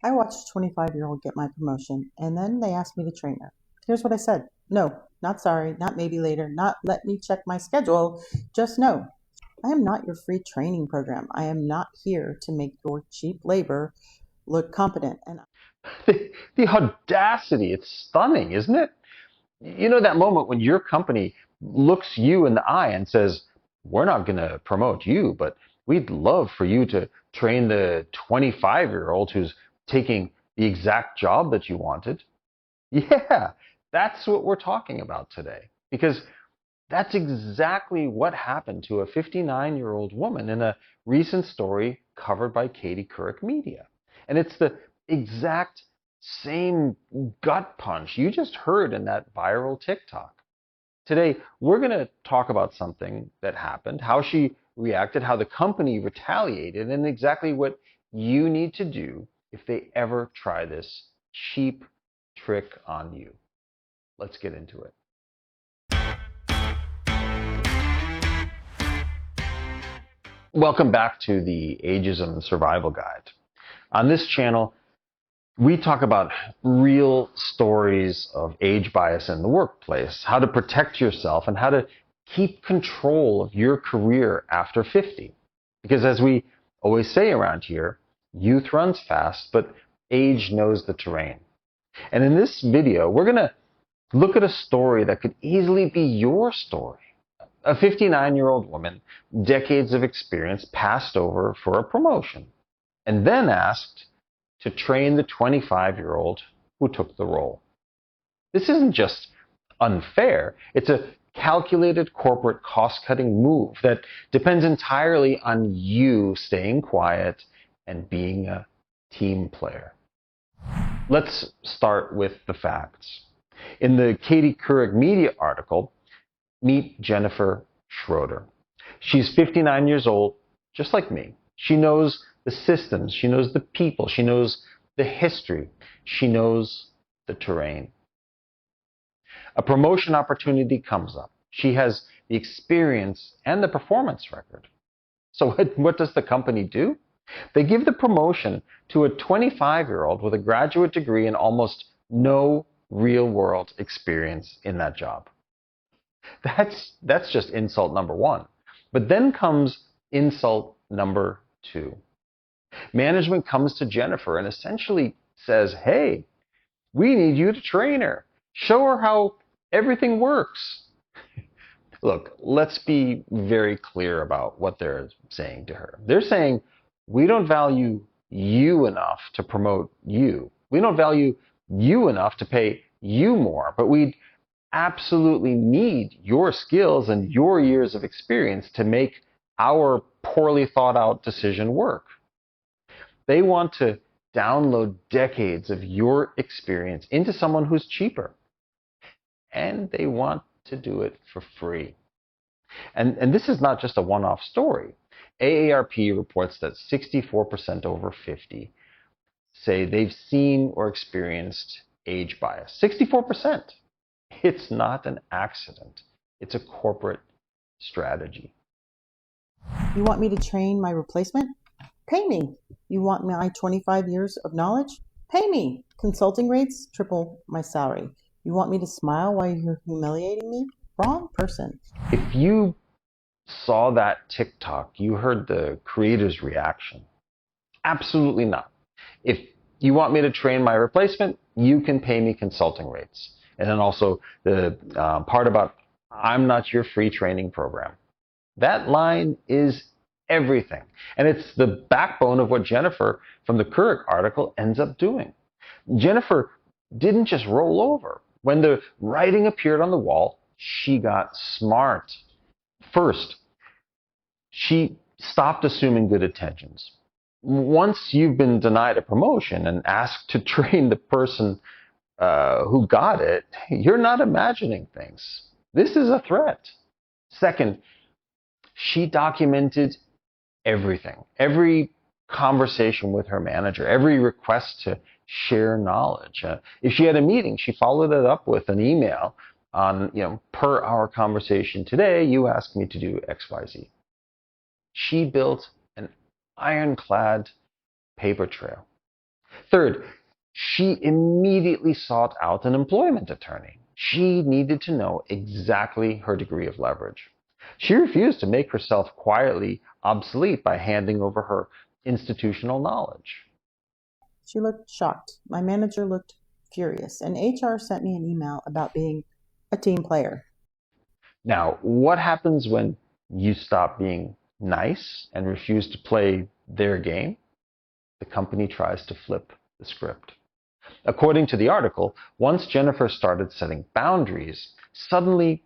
I watched a 25-year-old get my promotion, and then they asked me to train her. Here's what I said. No, not sorry, not maybe later, not let me check my schedule, just no. I am not your free training program. I am not here to make your cheap labor look competent. And The audacity, it's stunning, isn't it? You know that moment when your company looks you in the eye and says, we're not going to promote you, but we'd love for you to train the 25-year-old who's taking the exact job that you wanted. Yeah, that's what we're talking about today. Because that's exactly what happened to a 59-year-old woman in a recent story covered by Katie Couric Media. And it's the exact same gut punch you just heard in that viral TikTok. Today, we're going to talk about something that happened, how she reacted, how the company retaliated, and exactly what you need to do if they ever try this cheap trick on you. Let's get into it. Welcome back to the Ageism Survival Guide. On this channel, we talk about real stories of age bias in the workplace, how to protect yourself, and how to keep control of your career after 50. Because as we always say around here, youth runs fast, but age knows the terrain. And in this video, we're going to look at a story that could easily be your story. A 59-year-old woman, decades of experience, passed over for a promotion, and then asked to train the 25-year-old who took the role. This isn't just unfair, it's a calculated corporate cost-cutting move that depends entirely on you staying quiet and being a team player. Let's start with the facts. In the Katie Couric Media article, meet Jennifer Schroeder. She's 59 years old, just like me. She knows the systems, she knows the people, she knows the history, she knows the terrain. A promotion opportunity comes up. She has the experience and the performance record. So what does the company do? They give the promotion to a 25-year-old with a graduate degree and almost no real-world experience in that job. That's just insult number one. But then comes insult number two. Management comes to Jennifer and essentially says, hey, we need you to train her. Show her how everything works. Look, let's be very clear about what they're saying to her. They're saying, we don't value you enough to promote you. We don't value you enough to pay you more, but we absolutely need your skills and your years of experience to make our poorly thought out decision work. They want to download decades of your experience into someone who's cheaper. And they want to do it for free. And this is not just a one-off story. AARP reports that 64% over 50 say they've seen or experienced age bias. 64%. It's not an accident. It's a corporate strategy. you want me to train my replacement? Pay me. You want my 25 years of knowledge? Pay me. Consulting rates triple my salary. You want me to smile while you're humiliating me? Wrong person. If you saw that TikTok, you heard the creator's reaction. Absolutely not. If you want me to train my replacement, you can pay me consulting rates. And then also the part about I'm not your free training program. That line is everything. And it's the backbone of what Jennifer from the Couric article ends up doing. Jennifer didn't just roll over. When the writing appeared on the wall, she got smart. First, she stopped assuming good intentions. Once you've been denied a promotion and asked to train the person who got it, you're not imagining things. This is a threat. Second, she documented everything, every conversation with her manager, every request to share knowledge. If she had a meeting, she followed it up with an email on, per our conversation today, you asked me to do X, Y, Z. She built an ironclad paper trail. Third, she immediately sought out an employment attorney. She needed to know exactly her degree of leverage. She refused to make herself quietly obsolete by handing over her institutional knowledge. She looked shocked. My manager looked furious, and HR sent me an email about being a team player. Now, what happens when you stop being nice and refuse to play their game? The company tries to flip the script. According to the article, once Jennifer started setting boundaries, suddenly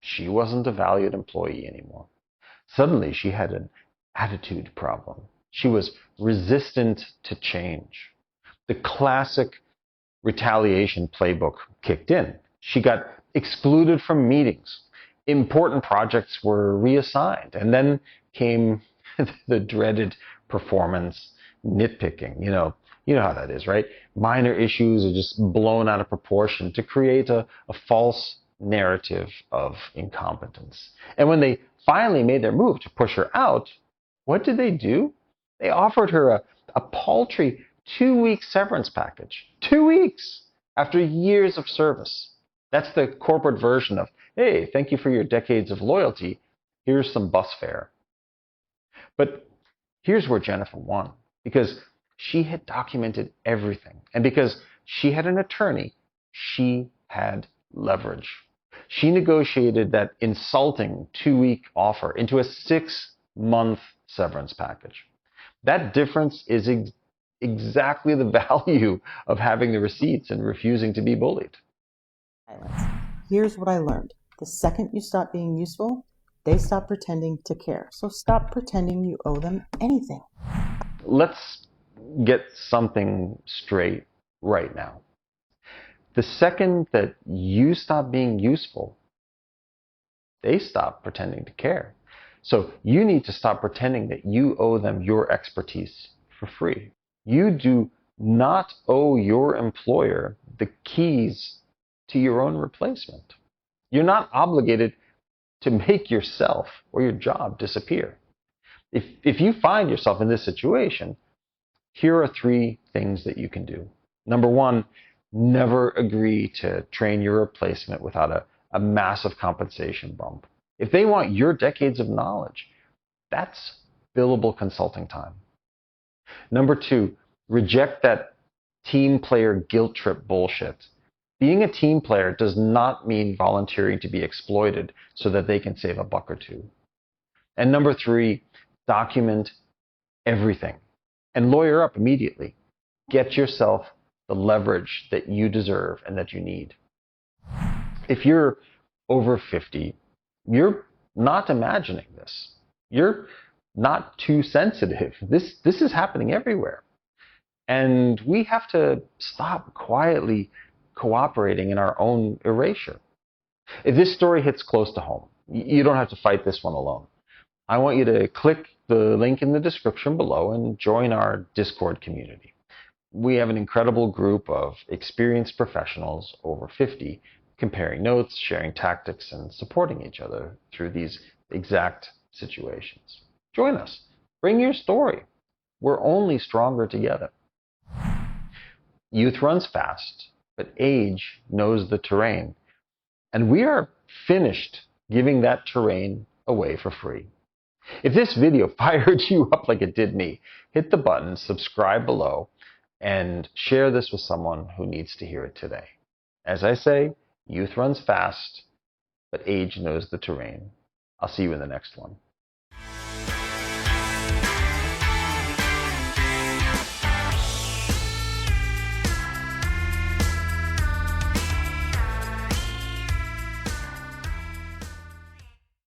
she wasn't a valued employee anymore. Suddenly she had an attitude problem. She was resistant to change. The classic retaliation playbook kicked in. She got excluded from meetings. Important projects were reassigned. And then came the dreaded performance nitpicking. You know how that is, right? Minor issues are just blown out of proportion to create a false narrative of incompetence. And when they finally made their move to push her out, what did they do? They offered her a paltry 2-week severance package. 2 weeks after years of service. That's the corporate version of, hey, thank you for your decades of loyalty. Here's some bus fare. But here's where Jennifer won, because she had documented everything. And because she had an attorney, she had leverage. She negotiated that insulting 2-week offer into a 6-month severance package. That difference is exactly the value of having the receipts and refusing to be bullied. Silence. Here's what I learned. The second you stop being useful, they stop pretending to care. So stop pretending you owe them anything. Let's get something straight right now. The second that you stop being useful, they stop pretending to care. So you need to stop pretending that you owe them your expertise for free. You do not owe your employer the keys to your own replacement. You're not obligated to make yourself or your job disappear. If you find yourself in this situation, here are 3 things that you can do. Number 1, never agree to train your replacement without a massive compensation bump. If they want your decades of knowledge, that's billable consulting time. Number 2, reject that team player guilt trip bullshit. Being a team player does not mean volunteering to be exploited so that they can save a buck or two. And number 3, document everything and lawyer up immediately. Get yourself the leverage that you deserve and that you need. If you're over 50, you're not imagining this. You're not too sensitive. This is happening everywhere. And we have to stop quietly cooperating in our own erasure. If this story hits close to home, you don't have to fight this one alone. I want you to click the link in the description below and join our Discord community. We have an incredible group of experienced professionals over 50 comparing notes, sharing tactics, and supporting each other through these exact situations. Join us. Bring your story. We're only stronger together. Youth runs fast, but age knows the terrain. And we are finished giving that terrain away for free. If this video fired you up like it did me, hit the button, subscribe below, and share this with someone who needs to hear it today. As I say, youth runs fast, but age knows the terrain. I'll see you in the next one.